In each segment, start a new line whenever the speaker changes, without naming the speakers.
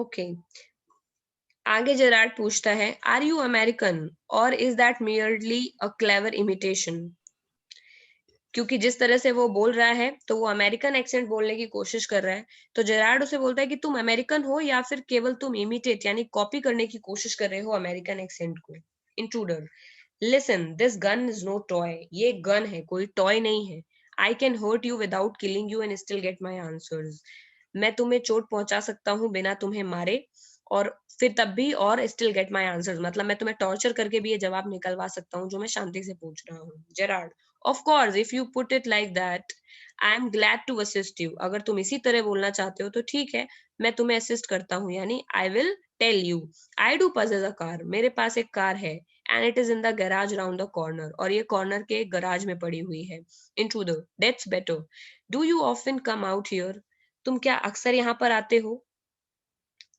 Okay, आगे Gerrard पूछता है, आर यू अमेरिकन और is that merely a clever imitation? क्योंकि जिस तरह से वो बोल रहा है तो वो अमेरिकन एक्सेंट बोलने की कोशिश कर रहा है, तो जेरार्ड उसे बोलता है कि तुम अमेरिकन हो या फिर केवल तुम इमिटेट यानी कॉपी करने की कोशिश कर रहे हो अमेरिकन एक्सेंट को। Intruder, listen, this gun is no toy, ये गन है, कोई टॉय नहीं है। I can hurt you without killing you and still get my answers, मैं तुम्हें चोट पहुंचा सकता हूँ बिना तुम्हें मारे और फिर तब भी और स्टिल गेट माई आंसर्स, मतलब मैं तुम्हें टॉर्चर करके भी ये जवाब निकलवा सकता हूँ जो मैं शांति से पूछ रहा हूँ। Gerard, of course if you put it like that I am glad to assist you, अगर तुम इसी तरह बोलना चाहते हो तो ठीक है, मैं तुम्हें असिस्ट करता हूँ, यानी I will tell you. I do possess a car, मेरे पास एक कार है, and it is in the garage round the corner, और ये कॉर्नर के गराज में पड़ी हुई है। Intruder, that's better, do you often come out here, तुम क्या अक्सर यहाँ पर आते हो?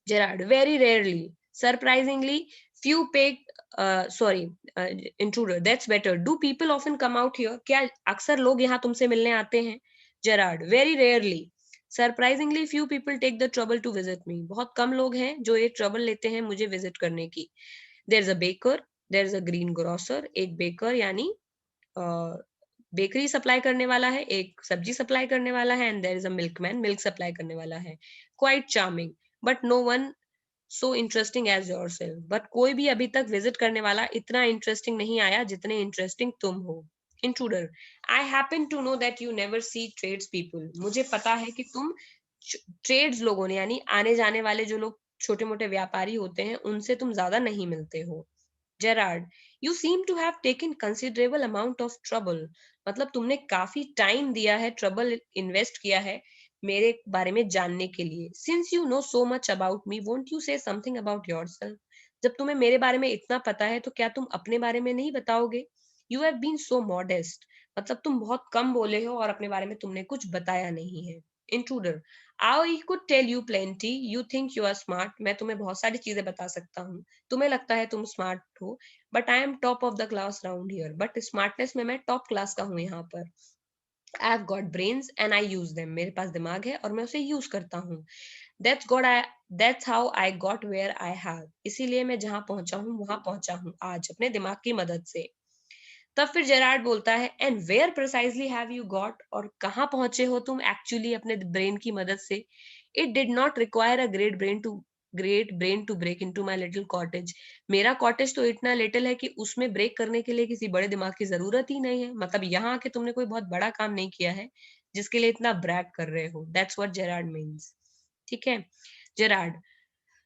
Gerard, very rarely, surprisingly few pay, sorry, intruder, that's better, do people often come out here, क्या अक्सर लोग यहाँ तुमसे मिलने आते हैं? Gerard, very rarely, surprisingly few people take the trouble to visit me, बहुत कम लोग हैं जो ये ट्रबल लेते हैं मुझे विजिट करने की। There is a baker, there is a greengrocer, एक बेकर यानी बेकरी सप्लाई करने वाला है, एक सब्जी सप्लाई करने वाला है, and there is a milkman, milk supply करने वाला है। Quite charming, but no one so interesting as yourself, but कोई भी अभी तक विजिट करने वाला इतना इंटरेस्टिंग नहीं आया जितने इंटरेस्टिंग तुम हो। Intruder, I happen to know that you never see tradespeople, मुझे पता है कि तुम ट्रेड्स लोगों ने यानी आने जाने वाले जो लोग छोटे मोटे व्यापारी होते हैं उनसे तुम ज्यादा नहीं मिलते हो। Gerard, you seem to have taken considerable amount of trouble, मतलब तुमने काफी टाइम दिया है, ट्रबल इन्वेस्ट किया है मेरे बारे में जानने के लिए। Since you know so much about me won't you से समथिंग अबाउट योरसेल्फ, जब तुम्हें मेरे बारे में इतना पता है तो क्या तुम अपने बारे में नहीं बताओगे? You have been so modest, मतलब तुम बहुत कम बोले हो और अपने बारे में तुमने कुछ बताया नहीं है। Intruder, I could tell you plenty, you think you are smart, मैं तुम्हें बहुत सारी चीजें बता सकता हूँ, तुम्हें लगता है तुम स्मार्ट हो, but I am top of the class round here, but smartness में मैं टॉप क्लास का हूँ यहाँ पर। आई have got brains and I use them, मेरे पास दिमाग है और मैं उसे यूज करता हूँ। That's how I got where I have, इसीलिए मैं जहां पहुंचा हूँ वहां पहुंचा हूँ आज अपने दिमाग की मदद से। तब फिर जेरार्ड बोलता है, and where precisely have you got, और कहाँ पहुंचे हो तुम एक्चुअली अपने ब्रेन की मदद से? It did not require a great brain to break into my little cottage, मेरा कॉटेज तो इतना लिटिल है कि उसमें ब्रेक करने के लिए किसी बड़े दिमाग की जरूरत ही नहीं है, मतलब यहाँ आके तुमने कोई बहुत बड़ा काम नहीं किया है जिसके लिए इतना ब्रैग कर रहे हो। That's what Gerard means. ठीक है। Gerard,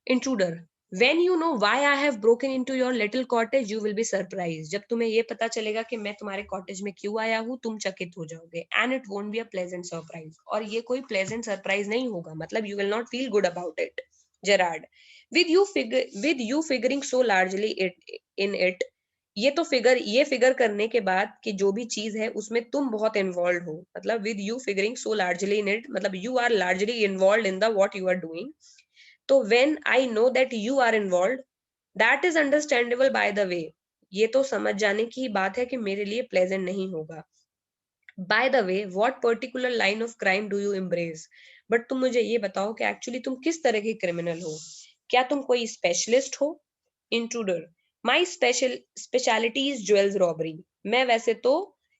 intruder, when you know why I have broken into your little cottage you will be surprised, जब तुम्हें ये पता चलेगा कि मैं तुम्हारे कॉटेज में क्यों आया हूँ तुम चकित हो जाओगे। and it won't be a pleasant surprise, और ये कोई pleasant surprise नहीं होगा, मतलब you will not feel good about it. Gerard, with you figuring so largely in it, ये फिगर करने के बाद कि जो भी चीज है उसमें तुम बहुत इन्वॉल्व हो, मतलब with you figuring so largely in it, मतलब you are largely involve in the what you are doing, तो when I know that you are involve, that is understandable by the way, ये तो समझ जाने की ही बात है कि मेरे लिए प्लेजेंट नहीं होगा। Bye the way what particular line of crime do you embrace, but तुम मुझे ये बताओ कि एक्चुअली तुम किस तरह के क्रिमिनल हो, क्या तुम कोई स्पेशलिस्ट हो? Intruder, my speciality is jewels robbery, मैं वैसे तो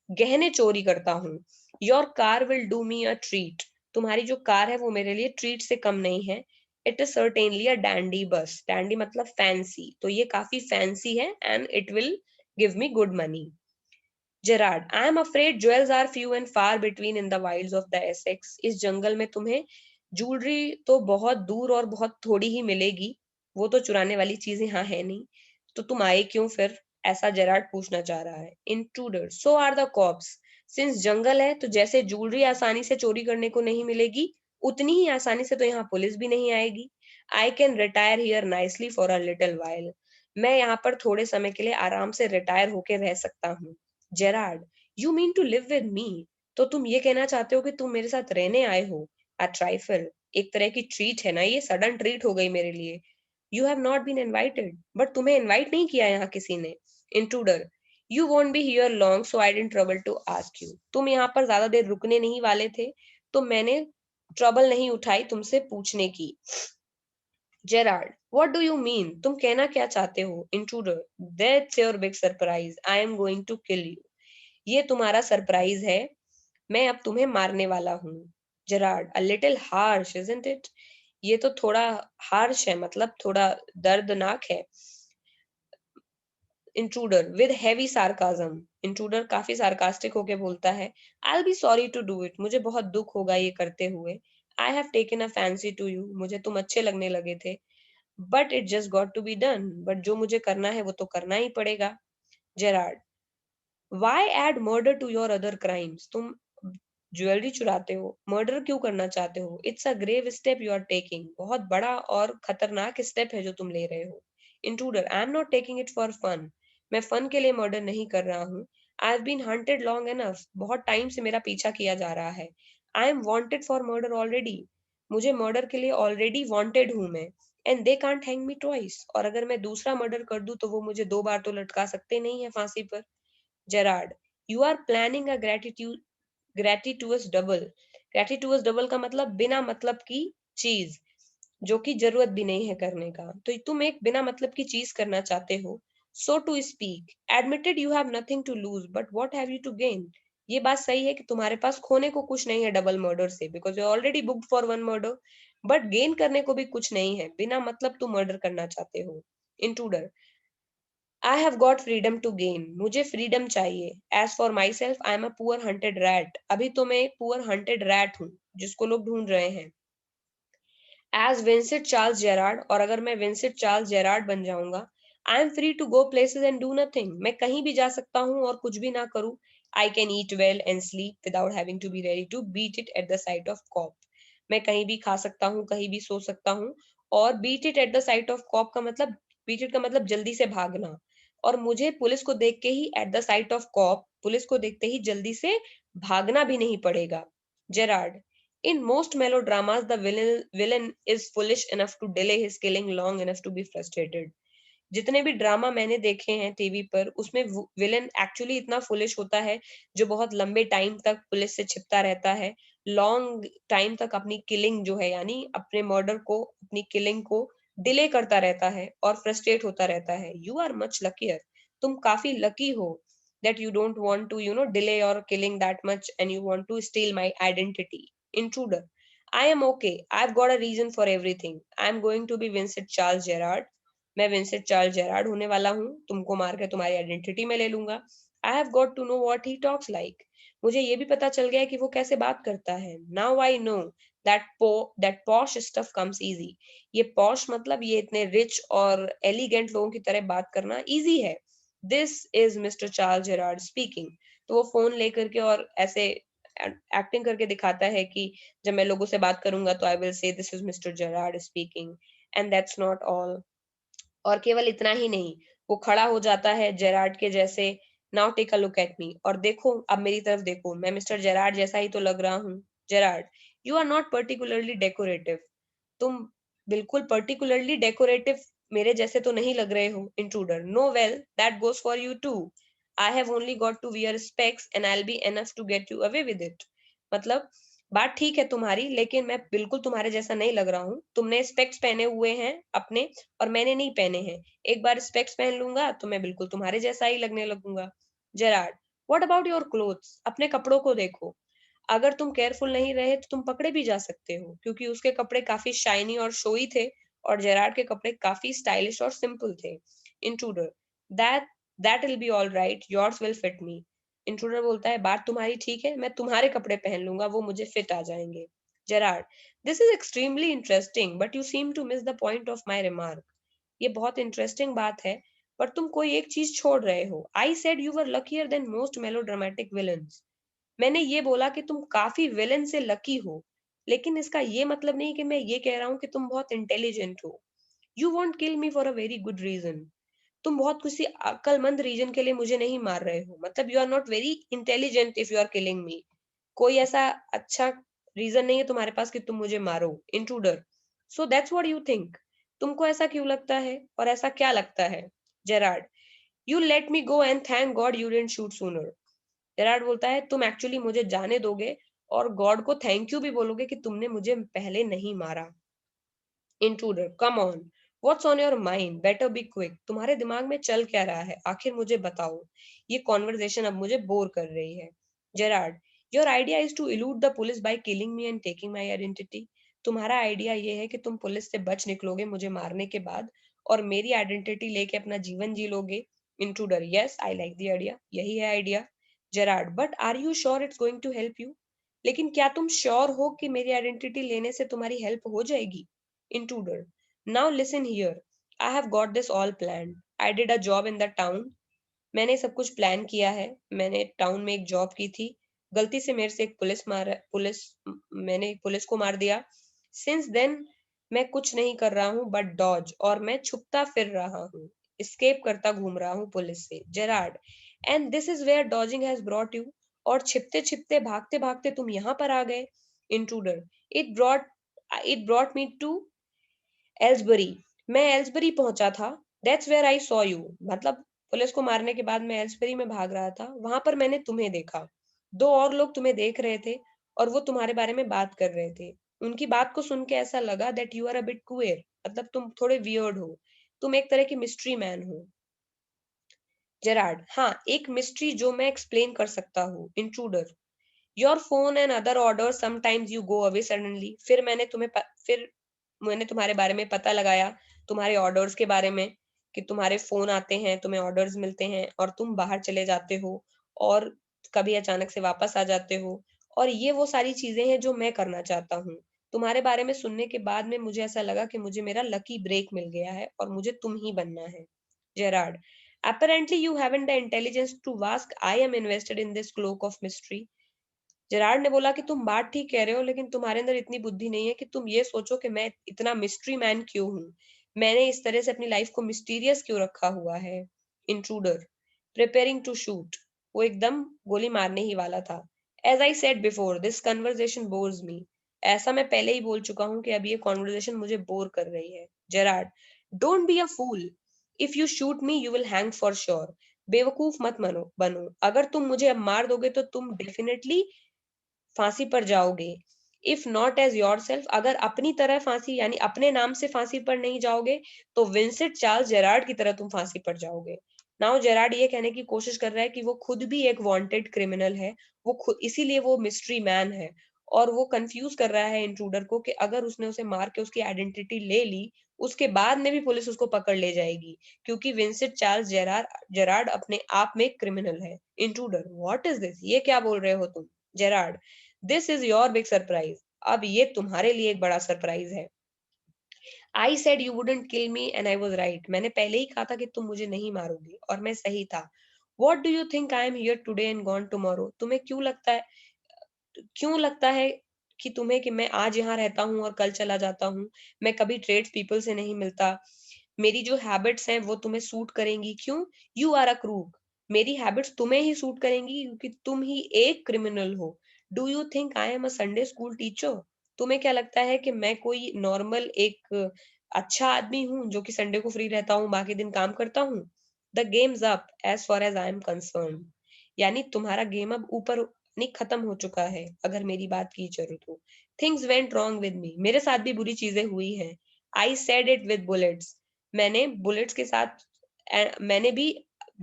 गहने चोरी करता हूँ। Your car will do me a treat, तुम्हारी जो कार है वो मेरे लिए ट्रीट से कम नहीं है। It is certainly a dandy bus, dandy मतलब फैंसी, तो ये काफी फैंसी है, and it will give me good money. Gerard, I am afraid jewels are few and far between in the wilds of the Essex, इस जंगल में तुम्हें jewellery तो बहुत दूर और बहुत थोड़ी ही मिलेगी, वो तो चुराने वाली चीज यहाँ है नहीं, तो तुम आए क्यों फिर, ऐसा जेरार्ड पूछना चाह रहा है। Intruder, so are the cops, since जंगल है तो जैसे ज्वेलरी आसानी से चोरी करने को नहीं मिलेगी उतनी ही आसानी से तो यहाँ पुलिस भी नहीं आएगी। I can retire here nicely for a little while, मैं यहाँ पर थोड़े समय के लिए आराम से रिटायर होके रह सकता हूँ। Gerard, you mean to live with me, तो तुम ये कहना चाहते हो कि तुम मेरे साथ रहने आए हो? अ ट्राइफल, एक तरह की ट्रीट है ना, ये सडन ट्रीट हो गई मेरे लिए। You have not been invited, but तुम्हें इनवाइट नहीं किया यहाँ किसी ने। Intruder, you won't be here long so I didn't trouble to ask you, तुम यहाँ पर ज्यादा देर रुकने नहीं वाले थे तो मैंने ट्रबल नहीं उठाई तुमसे पूछने की। Gerard, what do you mean? तुम कहना क्या चाहते हो? Intruder, that's your big surprise, I am going to kill you. ये तुम्हारा सरप्राइज है, मैं अब तुम्हें मारने वाला हूँ। Gerard, a little harsh isn't it? ये तो थोड़ा हार्श है, मतलब थोड़ा दर्दनाक है। Intruder with heavy sarcasm, intruder काफी सार्कास्टिक होके बोलता है, I will be sorry to do it, मुझे बहुत दुख होगा ये करते हुए। I have taken a fancy to you, मुझे तुम अच्छे लगने लगे थे। But it just got to be done, but जो मुझे करना है वो तो करना ही पड़ेगा। Gerard, why add murder to your other crimes? तुम ज्वेलरी चुराते हो, मर्डर क्यों करना चाहते हो? It's a grave step you are taking, बहुत बड़ा और खतरनाक स्टेप है जो तुम ले रहे हो। Intruder, I am not taking it for fun, मैं फन के लिए मर्डर नहीं कर रहा हूँ। I have been hunted long enough, बहुत टाइम से मेरा पीछा किया जा रहा है। I am wanted for murder already, मुझे मर्डर के लिए ऑलरेडी वांटेड हूँ मैं। And they can't hang me twice, और अगर मैं दूसरा मर्डर कर दूं तो वो मुझे 2 बार तो लटका सकते नहीं है फांसी पर। Gerard, you are planning a gratuitous double, gratuitous double का मतलब बिना मतलब की चीज, जो कि जरूरत भी नहीं है करने का, तो तुम एक बिना मतलब की चीज करना चाहते हो। So to speak, admitted you have nothing to lose but what have you to gain? ये बात सही है कि तुम्हारे पास खोने को कुछ नहीं है डबल मर्डर से, because you already booked for one murder. But gain करने को भी कुछ नहीं है, बिना मतलब तुम मर्डर करना चाहते हो। Intruder, I have got freedom to gain, मुझे फ्रीडम चाहिए। As for myself I am a poor hunted rat, अभी तो मैं एक पुअर हंटेड रैट हूँ जिसको लोग ढूंढ रहे हैं। एज विंसेंट चार्ल्स जेरार्ड, और अगर मैं विंसेंट चार्ल्स जेरार्ड बन जाऊंगा, I am free to go places and do nothing, मैं कहीं भी जा सकता हूँ और कुछ भी ना करूँ। I can eat well and sleep without having to be ready to beat it at the sight of cop, मैं कहीं भी खा सकता हूँ, कहीं भी सो सकता हूँ। और beat it at the sight of cop का मतलब, बीट इट का मतलब जल्दी से भागना, और मुझे पुलिस को देख के ही at the sight of cop, police को देखते ही जल्दी से भागना भी नहीं पड़ेगा। जेरार्ड, in most melodramas, the villain is foolish enough to delay his killing long enough to be frustrated. जितने भी ड्रामा मैंने देखे हैं टीवी पर, उसमें विलेन एक्चुअली इतना फुलिश होता है जो बहुत लंबे टाइम तक पुलिस से छिपता रहता है, लॉन्ग टाइम तक अपनी किलिंग जो है, यानी अपने मर्डर को, अपनी किलिंग को डिले करता रहता है और फ्रस्ट्रेट होता रहता है। यू आर मच लकीयर, तुम काफी लकी हो, that you don't want to delay your killing that much and you want to steal my identity. Intruder, I am okay, I've got a reason for everything, I'm going to be Vincent Charles Gerard, मैं Vincent Charles Gerrard होने वाला हूँ, तुमको मार के तुम्हारी identity में ले लूंगा। I have got to know what he talks like, मुझे ये भी पता चल गया है कि वो कैसे बात करता है। Now I know that posh stuff comes easy, ये पॉश मतलब ये इतने रिच और एलिगेंट लोगों की तरह बात करना इजी है। This is mister Charles Gerard speaking, तो वो फोन लेकर के और ऐसे एक्टिंग करके दिखाता है कि जब मैं लोगों से बात करूंगा तो I will say this is mister Gerard speaking, and that's not all. और केवल इतना ही नहीं, वो खड़ा हो जाता है जेरार्ड के जैसे, now take a look at me, और देखो अब मेरी तरफ देखो, मैं मिस्टर जेरार्ड जैसा ही तो लग रहा हूँ। Gerard, you are not particularly decorative, तुम बिल्कुल पर्टिकुलरली डेकोरेटिव मेरे जैसे तो नहीं लग रहे हो। Intruder, no well that goes for you too, I have only got to wear specs and I will be enough to get you away with it, मतलब बात ठीक है तुम्हारी, लेकिन मैं बिल्कुल तुम्हारे जैसा नहीं लग रहा हूँ, तुमने स्पेक्स पहने हुए हैं अपने और मैंने नहीं पहने हैं, एक बार स्पेक्स पहन लूंगा तो मैं बिल्कुल तुम्हारे जैसा ही लगने लगूंगा। Gerard, what about your clothes, अपने कपड़ों को देखो, अगर तुम केयरफुल नहीं रहे तो तुम पकड़े भी जा सकते हो, क्योंकि उसके कपड़े काफी शाइनी और शोई थे और जेरार्ड के कपड़े काफी स्टाइलिश और सिंपल थे। Intruder, that that will be all right, yours will fit me. Intruder बोलता है, बात तुम्हारी ठीक है, मैं तुम्हारे कपड़े पहन लूंगा, वो मुझे फिट आ जाएंगे। Gerard, this is extremely interesting but you seem to miss the point of my remark, ये बहुत इंटरेस्टिंग बात है पर तुम कोई एक चीज छोड़ रहे हो। I said you were luckier than most melodramatic villains, मैंने ये बोला कि तुम काफी विलेन से लकी हो, लेकिन इसका ये मतलब नहीं कि मैं ये कह रहा हूँ कि तुम बहुत इंटेलिजेंट हो। You won't kill me for a very good reason, तुम बहुत किसी अक्लमंद रीजन के लिए मुझे नहीं मार रहे हो, मतलब you are not very intelligent if you are killing me, कोई ऐसा अच्छा रीजन नहीं है तुम्हारे पास कि तुम मुझे मारो। Intruder, so that's what you think, तुमको ऐसा क्यों लगता है और ऐसा क्या लगता है? Gerard, you let me go and thank God you didn't shoot sooner, Gerard बोलता है, तुम एक्चुअली मुझे जाने दोगे और गॉड को थैंक यू भी बोलोगे कि तुमने मुझे पहले नहीं मारा। Intruder, come on, what's on your mind, better be quick, तुम्हारे दिमाग में चल क्या रहा है, आखिर मुझे बताओ, ये कॉन्वर्सेशन अब मुझे बोर कर रही है। Gerard, your idea is to elude the police by killing me and taking my identity, तुम्हारा आइडिया ये है कि तुम पुलिस से बच निकलोगे मुझे मारने के बाद और मेरी आइडेंटिटी लेके अपना जीवन जी लोगे। Intruder, yes I like the idea, यही है idea. Gerard, but are you sure it's going to help you, लेकिन क्या तुम श्योर हो कि मेरी आइडेंटिटी लेने से तुम्हारी हेल्प हो जाएगी। Intruder, now listen here. I have got this all planned. I did a job in the town. मैंने सब कुछ प्लान किया है, मैंने टाउन में एक जॉब की थी, गलती से मेरे से एक मैंने पुलिस को मार दिया। सिंस देन मैं कुछ नहीं कर रहा हूँ बट डॉज, और मैं छुपता फिर रहा हूँ, escape करता घूम रहा हूँ पुलिस से। Gerard, and this is where dodging has brought you, और छिपते छिपते भागते भागते तुम यहाँ पर आ गए। Intruder, it brought me to Aylesbury, मैं एल्सबरी पहुंचा था, that's where I saw you, मतलब पुलिस को मारने के बाद मैं एल्सबरी में भाग रहा था, वहां पर मैंने तुम्हें देखा, दो और लोग तुम्हें देख रहे थे और वो तुम्हारे बारे में बात कर रहे थे, उनकी बात को सुन के ऐसा लगा that you are a bit queer, मतलब तुम थोड़े वियर्ड हो, तुम एक तरह की मिस्ट्री मैन हो। जेरार्ड, हाँ एक मिस्ट्री जो मैं एक्सप्लेन कर सकता हूँ। Intruder, your phone and other order sometimes you go away suddenly, फिर मैंने तुम्हारे बारे में पता लगाया, तुम्हारे ऑर्डर्स के बारे में, कि तुम्हारे फोन आते हैं, तुम्हें ऑर्डर्स मिलते हैं और तुम बाहर चले जाते हो और कभी अचानक से वापस आ जाते हो, और ये वो सारी चीजें हैं जो मैं करना चाहता हूँ। तुम्हारे बारे में सुनने के बाद में मुझे ऐसा लगा कि मुझे मेरा लकी ब्रेक मिल गया है और मुझे तुम ही बनना है। Gerard, apparently you haven't the intelligence to ask I am invested in this cloak of mystery, Gerard ने बोला कि तुम बात ठीक कह रहे हो, लेकिन तुम्हारे अंदर इतनी बुद्धि नहीं है कि तुम ये सोचो कि मैं इतना मिस्ट्री मैन क्यों हूँ, मैंने इस तरह से अपनी लाइफ को मिस्टीरियस क्यों रखा हुआ है। इंट्रूडर, प्रिपेयरिंग टू शूट, वो एकदम गोली मारने ही वाला था। As I said before this conversation bores me, ऐसा मैं पहले ही बोल चुका हूँ कि अब ये कॉन्वर्सेशन मुझे बोर कर रही है। Gerard, don't be a fool, if you shoot me you will hang for sure, बेवकूफ मत बनो, अगर तुम मुझे अब मार दोगे तो तुम डेफिनेटली फांसी पर जाओगे। If not as yourself, अगर अपनी तरह फांसी यानी अपने नाम से फांसी पर नहीं जाओगे तो विंसेंट चार्ल्स जेरार्ड की तरह तुम फांसी पर जाओगे। नाउ जेरार्ड ये कहने की कोशिश कर रहा है कि वो खुद भी एक वांटेड क्रिमिनल है, वो खुद इसीलिए वो मिस्ट्री मैन है, और वो कंफ्यूज कर रहा है इंट्रूडर को कि अगर उसने उसे मार के उसकी आइडेंटिटी ले ली, उसके बाद में भी पुलिस उसको पकड़ ले जाएगी, क्योंकि विंसेंट चार्ल्स जेरार्ड अपने आप में क्रिमिनल है। इंट्रूडर, व्हाट इज दिस, ये क्या बोल रहे हो तुम। Gerard, this is your big surprise, अब ये तुम्हारे लिए एक बड़ा सरप्राइज है। I said you wouldn't kill me and I was right, मैंने पहले ही कहा था कि तुम मुझे नहीं मारोगे और मैं सही था। What do you think I am here today and gone tomorrow, तुम्हें क्यों लगता है कि तुम्हें कि मैं आज यहाँ रहता हूँ और कल चला जाता हूँ, मैं कभी ट्रेड्स पीपल से नहीं मिलता, मेरी जो हैबिट्स हैं वो तुम्हें सूट करेंगी, क्यों, यू आर अ क्रूक, मेरी हैबिट्स तुम्हें ही सूट करेंगी क्योंकि तुम ही एक क्रिमिनल हो। Do you think I am a Sunday school teacher, तुम्हें क्या लगता है कि मैं कोई नॉर्मल एक अच्छा आदमी हूँ जो कि संडे को फ्री रहता हूँ बाकी दिन काम करता हूँ। The game's up as far as I am concerned, यानी तुम्हारा गेम अब ऊपर नहीं खत्म हो चुका है, अगर मेरी बात की जरूरत हो। Things went wrong with me, मेरे साथ भी बुरी चीजें हुई हैं। I said it with bullets, मैंने बुलेट्स के साथ मैंने भी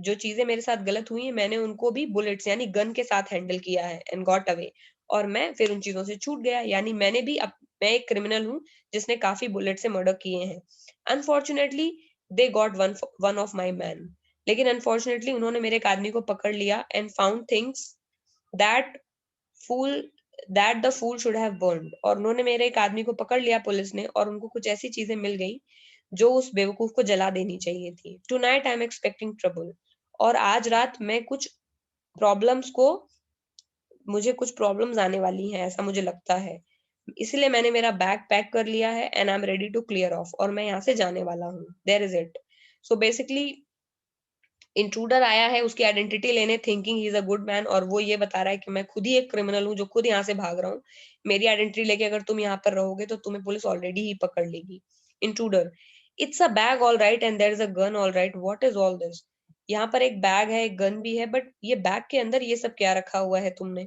जो चीजें मेरे साथ गलत हुई हैं मैंने उनको भी बुलेट्स यानी गन के साथ हैंडल किया है एंड गॉट अवे, और मैं फिर उन चीजों से छूट गया, यानी मैं एक क्रिमिनल हूँ जिसने काफी बुलेट से मर्डर किए हैं। Unfortunately they got one of my man, लेकिन अनफॉर्चुनेटली उन्होंने मेरे एक आदमी को पकड़ लिया and found things that fool that the fool should have burned, और उन्होंने मेरे एक आदमी को पकड़ लिया पुलिस ने, और उनको कुछ ऐसी चीजें मिल गई जो उस बेवकूफ को जला देनी चाहिए थी। Tonight I am expecting trouble, और आज रात मैं कुछ प्रॉब्लम्स को मुझे कुछ प्रॉब्लम्स आने वाली हैं ऐसा मुझे लगता है, इसलिए मैंने मेरा बैग पैक कर लिया है and I am ready to clear off, और मैं यहाँ से जाने वाला हूँ। There is it. So basically intruder आया है उसकी आइडेंटिटी लेने thinking he is a good man, और वो ये बता रहा है कि मैं खुद ही एक क्रिमिनल हूँ जो खुद यहाँ से भाग रहा हूँ, मेरी आइडेंटिटी लेके अगर तुम यहाँ पर रहोगे तो तुम्हें पुलिस ऑलरेडी ही पकड़ लेगी। Intruder, it's a bag all right and there is a gun all right, what is all this, यहाँ पर एक बैग है एक गन भी है, बट ये बैग के अंदर ये सब क्या रखा हुआ है तुमने।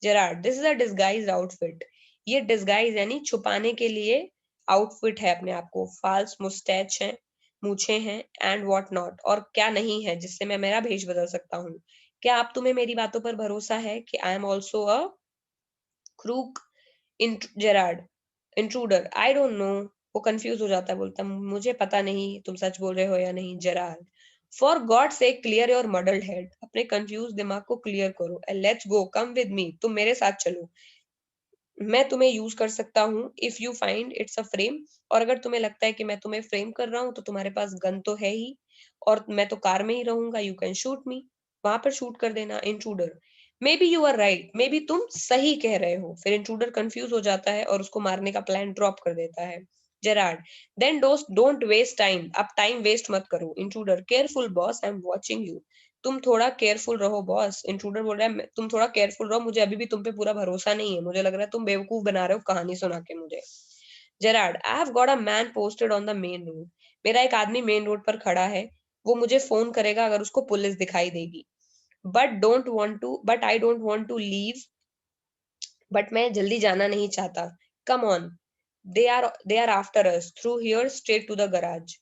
Gerard, this is a disguised outfit, ये डिस्गाइज यानी छुपाने के लिए आउटफिट है अपने आप को, फाल्स मुस्टैच है, मूछे हैं एंड व्हाट नॉट, और क्या नहीं है जिससे मैं मेरा भेष बदल सकता हूँ। क्या आप तुम्हें मेरी बातों पर भरोसा है कि I am also a crook Gerard intruder? I don't know. वो कंफ्यूज हो जाता है, बोलता है मुझे पता नहीं तुम सच बोल रहे हो या नहीं जेरार्ड। फॉर गॉड से क्लियर योर मडल्ड हेड, अपने कंफ्यूज दिमाग को क्लियर करो and let's go, come with me, तुम मेरे साथ चलो, मैं तुम्हें यूज कर सकता हूँ if you find it's a frame, और अगर तुम्हें लगता है कि मैं तुम्हें फ्रेम कर रहा हूँ तो तुम्हारे पास गन तो है ही, और मैं तो कार में ही रहूंगा, यू कैन शूट मी, वहां पर शूट कर देना। Intruder, maybe you are right, maybe तुम सही कह रहे हो। फिर इंट्रूडर कंफ्यूज हो जाता है और उसको मारने का प्लान ड्रॉप कर देता है। Gerard, then don't waste time, अब टाइम वेस्ट मत करो। Intruder, careful boss, I am watching you, तुम थोड़ा केयरफुल रहो बॉस। इंट्रूडर बोल रहा है तुम थोड़ा केयरफुल रहो, मुझे अभी भी तुम पे पूरा भरोसा नहीं है, मुझे लग रहा है तुम बेवकूफ बना रहे हो कहानी सुना के मुझे। Gerard, I have got a man posted on the main road, मेरा एक आदमी मेन रोड पर खड़ा है, वो मुझे फोन करेगा अगर उसको पुलिस दिखाई देगी। But I don't want to leave, but मैं जल्दी जाना नहीं चाहता। Come on, they are after us through here straight to the garage,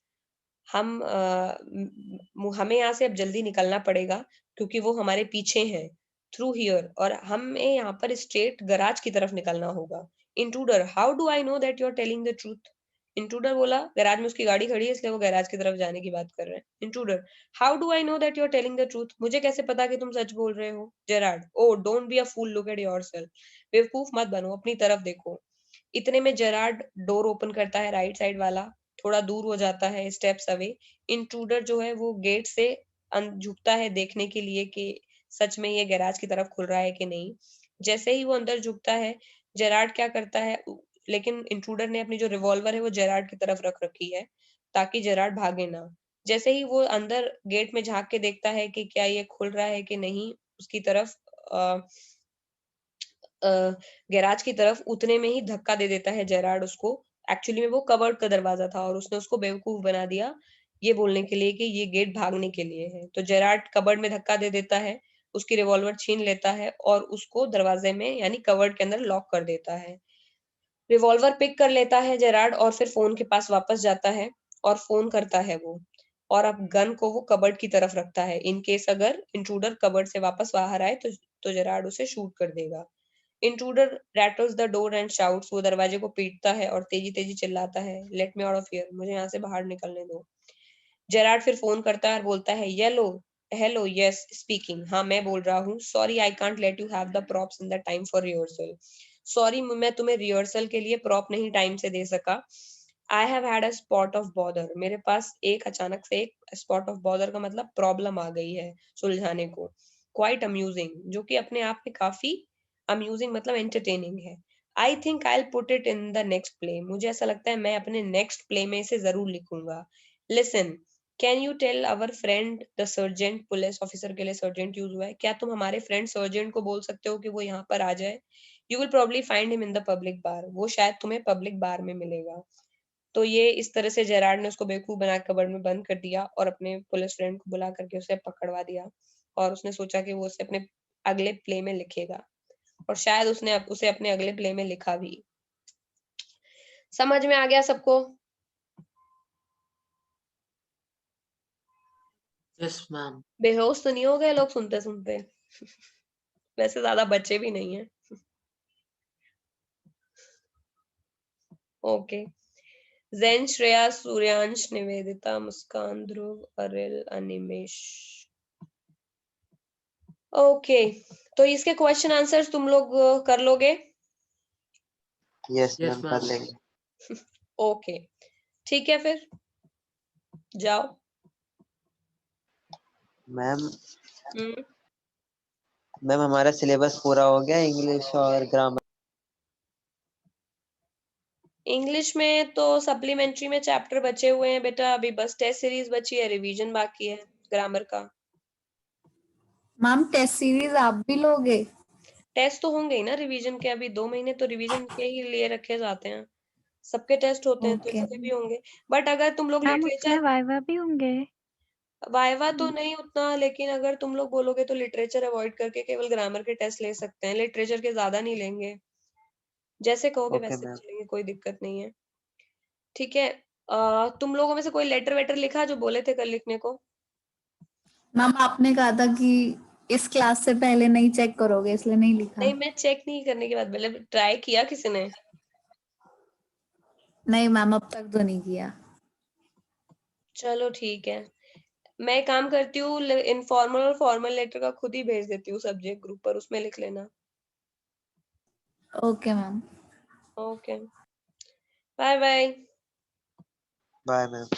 हमें यहाँ से अब जल्दी निकलना पड़ेगा क्योंकि वो हमारे पीछे हैं। थ्रू हियर, और हमें यहाँ पर स्ट्रेट गराज की तरफ निकलना होगा। Intruder, how do I know that you are telling the truth? Intruder बोला, गैराज में उसकी गाड़ी खड़ी है इसलिए वो गैराज की तरफ जाने की बात कर रहे हैं। Intruder, how do I know that you are telling the truth, मुझे कैसे पता कि तुम सच बोल रहे हो? Gerard, oh don't be a fool, look at yourself मत बनो, अपनी तरफ देखो। इतने में जेरार्ड डोर ओपन करता है, राइट साइड वाला, थोड़ा दूर हो जाता है, स्टेप्स अवे। इंट्रूडर जो है वो गेट से झुकता है देखने के लिए कि सच में ये गैराज की तरफ खुल रहा है कि नहीं। जैसे ही वो अंदर झुकता है, जेरार्ड क्या करता है, लेकिन इंट्रूडर ने अपनी जो रिवॉल्वर है वो जेरार्ड की तरफ रख रखी है ताकि जेरार्ड भागे ना। जैसे ही वो अंदर गेट में झांक के देखता है कि क्या ये खुल रहा है कि नहीं, उसकी तरफ गैराज की तरफ, उतने में ही धक्का दे देता है जेरार्ड उसको। एक्चुअली में वो कबर्ड का दरवाजा था और उसने उसको बेवकूफ बना दिया ये बोलने के लिए कि ये गेट भागने के लिए है। तो जेरार्ड कबर्ड में धक्का दे देता है, उसकी रिवॉल्वर छीन लेता है और उसको दरवाजे में यानी कबर्ड के अंदर लॉक कर देता है। रिवॉल्वर पिक कर लेता है जेरार्ड और फिर फोन के पास वापस जाता है और फोन करता है वो, और अब गन को वो कबर्ड की तरफ रखता है इन केस अगर इंट्रूडर कबर्ड से वापस बाहर आए तो जेरार्ड उसे शूट कर देगा। Intruder rattles the door and shouts, वो दरवाजे को पीटता है और तेजी तेजी चिल्लाता है, let me out of here, मुझे यहाँ से बाहर निकलने दो। जेरार्ड फिर फोन करता है और बोलता है येलो, हेलो, यस स्पीकिंग, हाँ मैं बोल रहा हूँ, sorry I can't let you have the props in the time for rehearsal, sorry मैं तुम्हें रिहर्सल के लिए प्रॉप नहीं टाइम से दे सका। I have had a spot of bother, मेरे पास एक अचानक से एक स्पॉट ऑफ बॉदर का मतलब प्रॉब्लम आ गई है सुलझाने को। क्वाइट अम्यूजिंग, जो कि अपने आप में काफी अम्यूजिंग मतलब एंटरटेनिंग है। I think I put it in the next play, मुझे ऐसा लगता है मैं अपने नेक्स्ट प्ले में इसे जरूर लिखूंगा। Listen, can you tell our friend the sergeant, police officer के लिए सर्जेंट यूज हुआ है, क्या तुम हमारे फ्रेंड सर्जेंट को बोल सकते हो कि वो यहाँ पर आ जाए? You will probably find him in the public bar, वो शायद तुम्हें पब्लिक बार में मिलेगा। तो ये इस तरह से जेरार्ड ने उसको बेवकूफ बना के कबर्ड में बंद कर दिया और अपने पुलिस फ्रेंड को बुला करके उसे पकड़वा दिया, और उसने सोचा कि वो उसे अपने अगले प्ले में लिखेगा, और शायद उसने उसे अपने अगले प्ले में लिखा भी। समझ में आ गया सबको?
Yes ma'am.
बेहोश तो नहीं हो गए लोग सुनते सुनते? वैसे ज्यादा बच्चे भी नहीं है। ओके। जैन, श्रेया, सूर्यांश, निवेदिता, मुस्कान, ध्रुव, अरिल, अनिमेश। ओके, तो इसके क्वेश्चन आंसर्स तुम लोग कर लोगे?
यस
यस
मैम, कर
मैम।
लेंगे।
ओके, ठीक है फिर जाओ।
मैम
हम्म,
मैम हमारा सिलेबस पूरा हो गया इंग्लिश और ग्रामर।
इंग्लिश में तो सप्लीमेंट्री में चैप्टर बचे हुए हैं बेटा, अभी बस टेस्ट सीरीज बची है, रिवीजन बाकी है ग्रामर का।
मैम टेस्ट सीरीज आप भी लोगे?
टेस्ट तो होंगे ही ना रिवीजन के, अभी 2 महीने तो रिवीजन के ही लिए रखे जाते हैं, सबके टेस्ट होते हैं तो
ओके
इसके भी होंगे। बट अगर तुम लोग
मैम उसमें
लिटरेचर,
वाइवा भी होंगे।
वाइवा तो नहीं उतना, लेकिन अगर तुम लोग बोलोगे तो लिटरेचर अवॉइड करके केवल ग्रामर के टेस्ट ले सकते हैं, लिटरेचर के ज्यादा नहीं लेंगे, जैसे कहोगे
ओके
वैसे
मैम।
चलेंगे, कोई दिक्कत नहीं है। ठीक है। तुम लोगों में से कोई लेटर वेटर लिखा जो बोले थे कल लिखने को?
मैम आपने कहा था कि इस क्लास से पहले नहीं चेक करोगे, इसलिए नहीं लिखा।
नहीं, मैं चेक नहीं करने के बाद बोले, ट्राई किया किसी ने?
नहीं मैम, अब तक तो नहीं किया।
चलो ठीक है, मैं एक काम करती हूँ, इनफॉर्मल और फॉर्मल लेटर का खुद ही भेज देती हूँ सब्जेक्ट ग्रुप पर, उसमें लिख लेना।
Okay ma'am.
Okay, bye bye.
Bye ma'am.